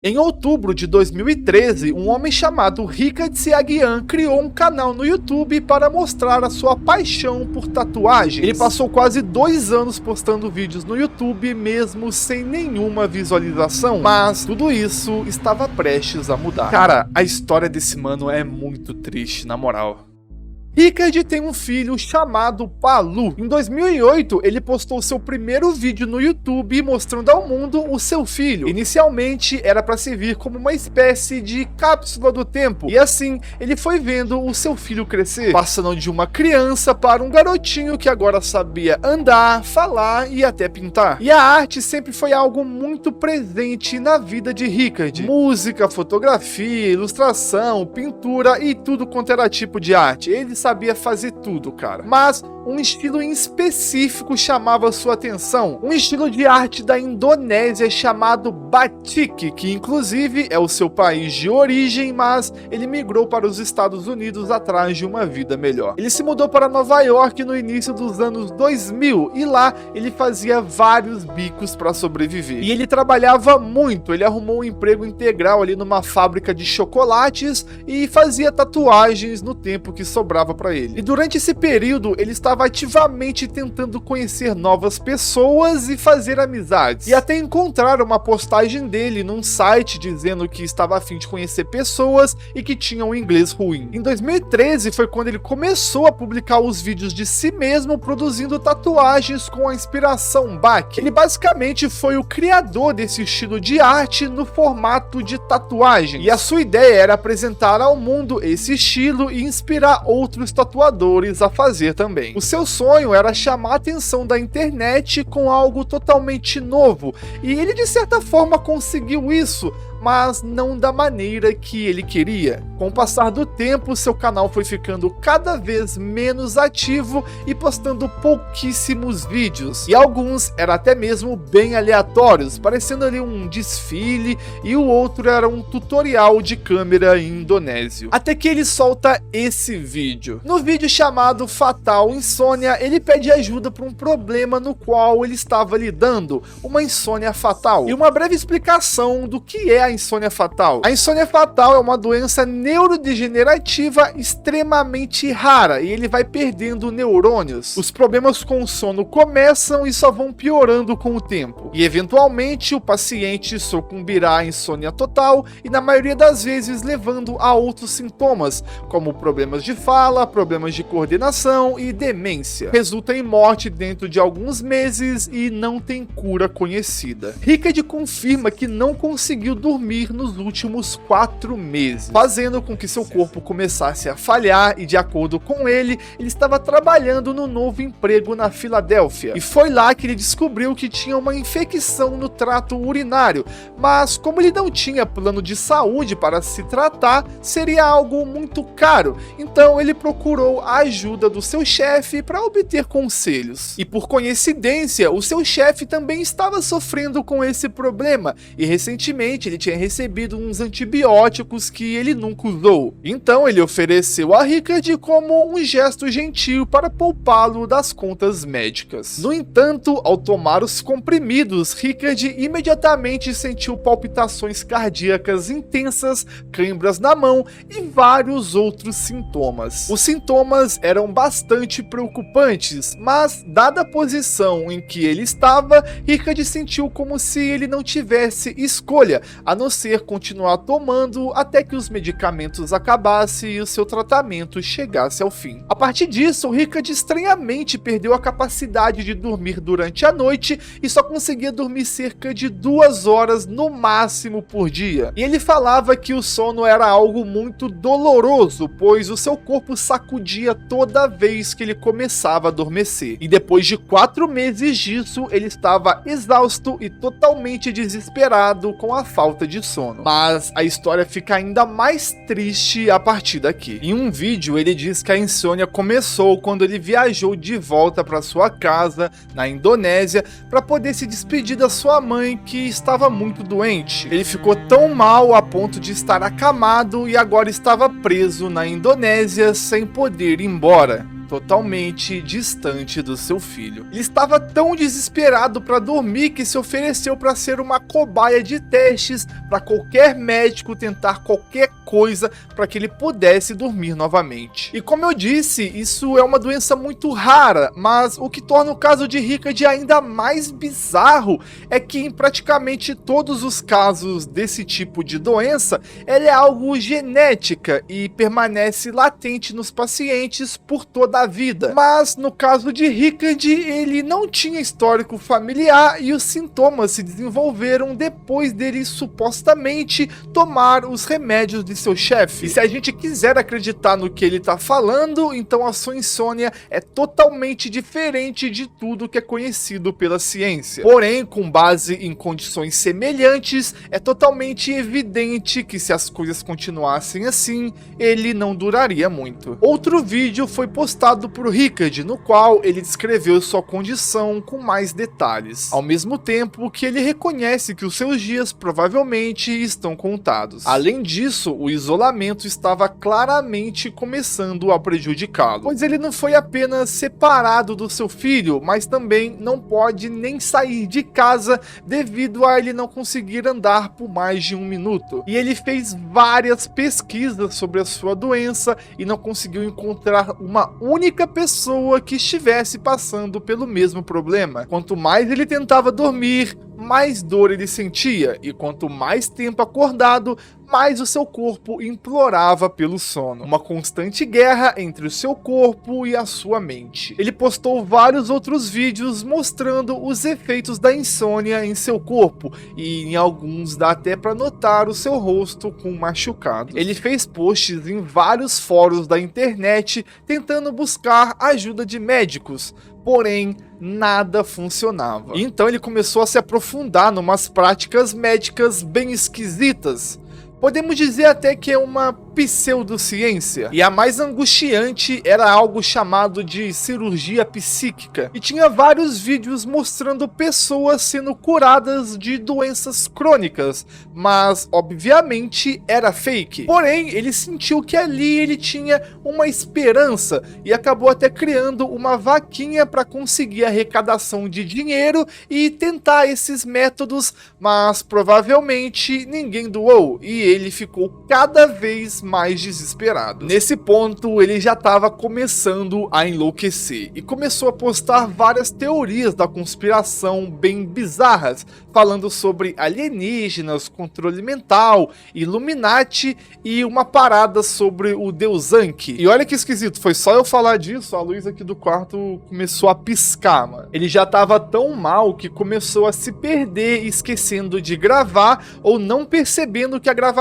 Em outubro de 2013, um homem chamado Richard Siagian criou um canal no YouTube para mostrar a sua paixão por tatuagens. Ele passou quase 2 anos postando vídeos no YouTube, mesmo sem nenhuma visualização, mas tudo isso estava prestes a mudar. Cara, a história desse mano é muito triste, na moral. Richard tem um filho chamado Palu. Em 2008, ele postou seu primeiro vídeo no YouTube mostrando ao mundo o seu filho. Inicialmente, era para servir como uma espécie de cápsula do tempo, e assim, ele foi vendo o seu filho crescer, passando de uma criança para um garotinho que agora sabia andar, falar e até pintar. E a arte sempre foi algo muito presente na vida de Richard. Música, fotografia, ilustração, pintura e tudo quanto era tipo de arte. Ele sabia fazer tudo, cara. Mas um estilo em específico chamava sua atenção. Um estilo de arte da Indonésia chamado Batik, que inclusive é o seu país de origem, mas ele migrou para os Estados Unidos atrás de uma vida melhor. Ele se mudou para Nova York no início dos anos 2000 e lá ele fazia vários bicos para sobreviver. E ele trabalhava muito, ele arrumou um emprego integral ali numa fábrica de chocolates e fazia tatuagens no tempo que sobrava para ele. E durante esse período ele estava ativamente tentando conhecer novas pessoas e fazer amizades, e até encontrar uma postagem dele num site dizendo que estava a fim de conhecer pessoas e que tinha um inglês ruim. Em 2013 foi quando ele começou a publicar os vídeos de si mesmo produzindo tatuagens com a inspiração Bach. Ele basicamente foi o criador desse estilo de arte no formato de tatuagem, e a sua ideia era apresentar ao mundo esse estilo e inspirar outros tatuadores a fazer também. O seu sonho era chamar a atenção da internet com algo totalmente novo, e ele de certa forma conseguiu isso, mas não da maneira que ele queria. Com o passar do tempo, seu canal foi ficando cada vez menos ativo e postando pouquíssimos vídeos, e alguns eram até mesmo bem aleatórios, parecendo ali um desfile, e o outro era um tutorial de câmera em indonésio. Até que ele solta esse vídeo. No vídeo chamado Fatal Insônia, ele pede ajuda para um problema no qual ele estava lidando, uma insônia fatal, e uma breve explicação do que é a insônia fatal. A insônia fatal é uma doença neurodegenerativa extremamente rara, e ele vai perdendo neurônios. Os problemas com o sono começam e só vão piorando com o tempo, e eventualmente o paciente sucumbirá à insônia total, e na maioria das vezes levando a outros sintomas, como problemas de fala, problemas de coordenação e demência. Resulta em morte dentro de alguns meses e não tem cura conhecida. Richard confirma que não conseguiu dormir nos últimos 4 meses, fazendo com que seu corpo começasse a falhar, e de acordo com ele estava trabalhando no novo emprego na Filadélfia, e foi lá que ele descobriu que tinha uma infecção no trato urinário, mas como ele não tinha plano de saúde para se tratar, seria algo muito caro, então ele procurou a ajuda do seu chefe para obter conselhos. E por coincidência, o seu chefe também estava sofrendo com esse problema, e recentemente ele tinha recebido uns antibióticos que ele nunca usou. Então ele ofereceu a Richard como um gesto gentil para poupá-lo das contas médicas. No entanto, ao tomar os comprimidos, Richard imediatamente sentiu palpitações cardíacas intensas, câimbras na mão e vários outros sintomas. Os sintomas eram bastante preocupantes, mas dada a posição em que ele estava, Richard sentiu como se ele não tivesse escolha, a não ser continuar tomando até que os medicamentos acabassem e o seu tratamento chegasse ao fim. A partir disso, Richard estranhamente perdeu a capacidade de dormir durante a noite e só conseguia dormir cerca de 2 horas no máximo por dia. E ele falava que o sono era algo muito doloroso, pois o seu corpo sacudia toda vez que ele começava a adormecer. E depois de 4 meses disso, ele estava exausto e totalmente desesperado com a falta de sono. Mas a história fica ainda mais triste a partir daqui. Em um vídeo, ele diz que a insônia começou quando ele viajou de volta para sua casa na Indonésia para poder se despedir da sua mãe, que estava muito doente. Ele ficou tão mal a ponto de estar acamado e agora estava preso na Indonésia sem poder ir embora. totalmente distante do seu filho. Ele estava tão desesperado para dormir que se ofereceu para ser uma cobaia de testes para qualquer médico tentar qualquer coisa para que ele pudesse dormir novamente. E como eu disse, isso é uma doença muito rara, mas o que torna o caso de Rickard ainda mais bizarro é que em praticamente todos os casos desse tipo de doença, ela é algo genética e permanece latente nos pacientes por toda a vida. Mas no caso de Rickard, ele não tinha histórico familiar e os sintomas se desenvolveram depois dele supostamente tomar os remédios de seu chefe. E se a gente quiser acreditar no que ele tá falando, então a sua insônia é totalmente diferente de tudo que é conhecido pela ciência. Porém, com base em condições semelhantes, é totalmente evidente que se as coisas continuassem assim, ele não duraria muito. Outro vídeo foi postado por Rickard, no qual ele descreveu sua condição com mais detalhes, ao mesmo tempo que ele reconhece que os seus dias provavelmente estão contados. Além disso, o isolamento estava claramente começando a prejudicá-lo, pois ele não foi apenas separado do seu filho, mas também não pode nem sair de casa devido a ele não conseguir andar por mais de 1 minuto. E ele fez várias pesquisas sobre a sua doença e não conseguiu encontrar uma única pessoa que estivesse passando pelo mesmo problema. Quanto mais ele tentava dormir, mais dor ele sentia, e quanto mais tempo acordado, mais o seu corpo implorava pelo sono. Uma constante guerra entre o seu corpo e a sua mente. Ele postou vários outros vídeos mostrando os efeitos da insônia em seu corpo, e em alguns dá até para notar o seu rosto com machucados. Ele fez posts em vários fóruns da internet tentando buscar ajuda de médicos, porém nada funcionava. Então ele começou a se aprofundar numas práticas médicas bem esquisitas. Podemos dizer até que é uma pseudociência. E a mais angustiante era algo chamado de cirurgia psíquica. E tinha vários vídeos mostrando pessoas sendo curadas de doenças crônicas, mas obviamente era fake. Porém, ele sentiu que ali ele tinha uma esperança e acabou até criando uma vaquinha para conseguir arrecadação de dinheiro e tentar esses métodos, mas provavelmente ninguém doou e ele ficou cada vez mais desesperado. Nesse ponto, ele já estava começando a enlouquecer e começou a postar várias teorias da conspiração bem bizarras, falando sobre alienígenas, controle mental, Illuminati e uma parada sobre o deus Anki. E olha que esquisito, foi só eu falar disso, a luz aqui do quarto começou a piscar, mano. Ele já estava tão mal que começou a se perder, esquecendo de gravar ou não percebendo que a gravação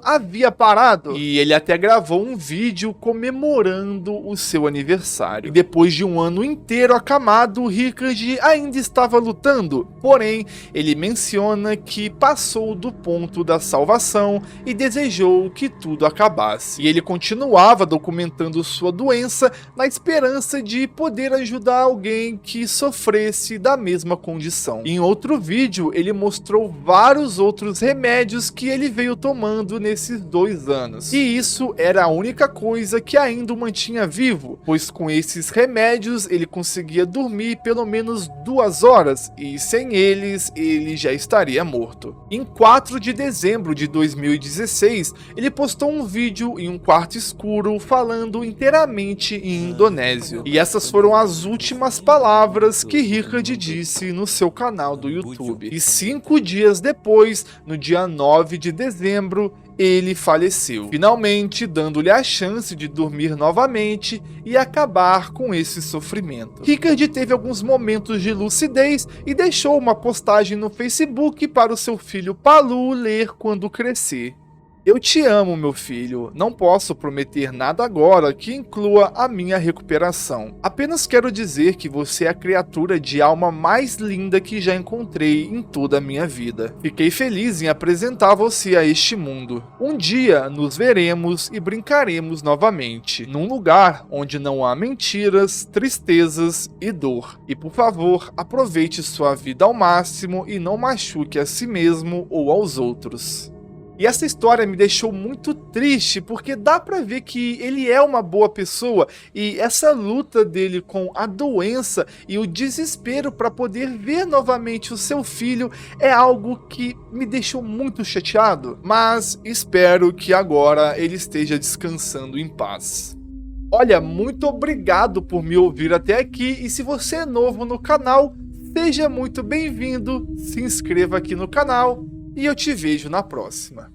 havia parado. E ele até gravou um vídeo comemorando o seu aniversário. E depois de um ano inteiro acamado, Rickard ainda estava lutando, porém, ele menciona que passou do ponto da salvação e desejou que tudo acabasse. E ele continuava documentando sua doença na esperança de poder ajudar alguém que sofresse da mesma condição. Em outro vídeo, ele mostrou vários outros remédios que ele veio tomando nesses 2 anos. E isso era a única coisa que ainda o mantinha vivo, pois com esses remédios ele conseguia dormir pelo menos 2 horas, e sem eles ele já estaria morto. Em 4 de dezembro de 2016, ele postou um vídeo em um quarto escuro falando inteiramente em indonésio. E essas foram as últimas palavras que Rickard disse no seu canal do YouTube. E 5 dias depois, no dia 9 de dezembro, ele faleceu, finalmente dando-lhe a chance de dormir novamente e acabar com esse sofrimento. Rickard teve alguns momentos de lucidez e deixou uma postagem no Facebook para o seu filho Palu ler quando crescer. Eu te amo, meu filho. Não posso prometer nada agora que inclua a minha recuperação. Apenas quero dizer que você é a criatura de alma mais linda que já encontrei em toda a minha vida. Fiquei feliz em apresentar você a este mundo. Um dia nos veremos e brincaremos novamente, num lugar onde não há mentiras, tristezas e dor. E por favor, aproveite sua vida ao máximo e não machuque a si mesmo ou aos outros. E essa história me deixou muito triste, porque dá pra ver que ele é uma boa pessoa e essa luta dele com a doença e o desespero para poder ver novamente o seu filho é algo que me deixou muito chateado, mas espero que agora ele esteja descansando em paz. Olha, muito obrigado por me ouvir até aqui e se você é novo no canal, seja muito bem-vindo, se inscreva aqui no canal e eu te vejo na próxima.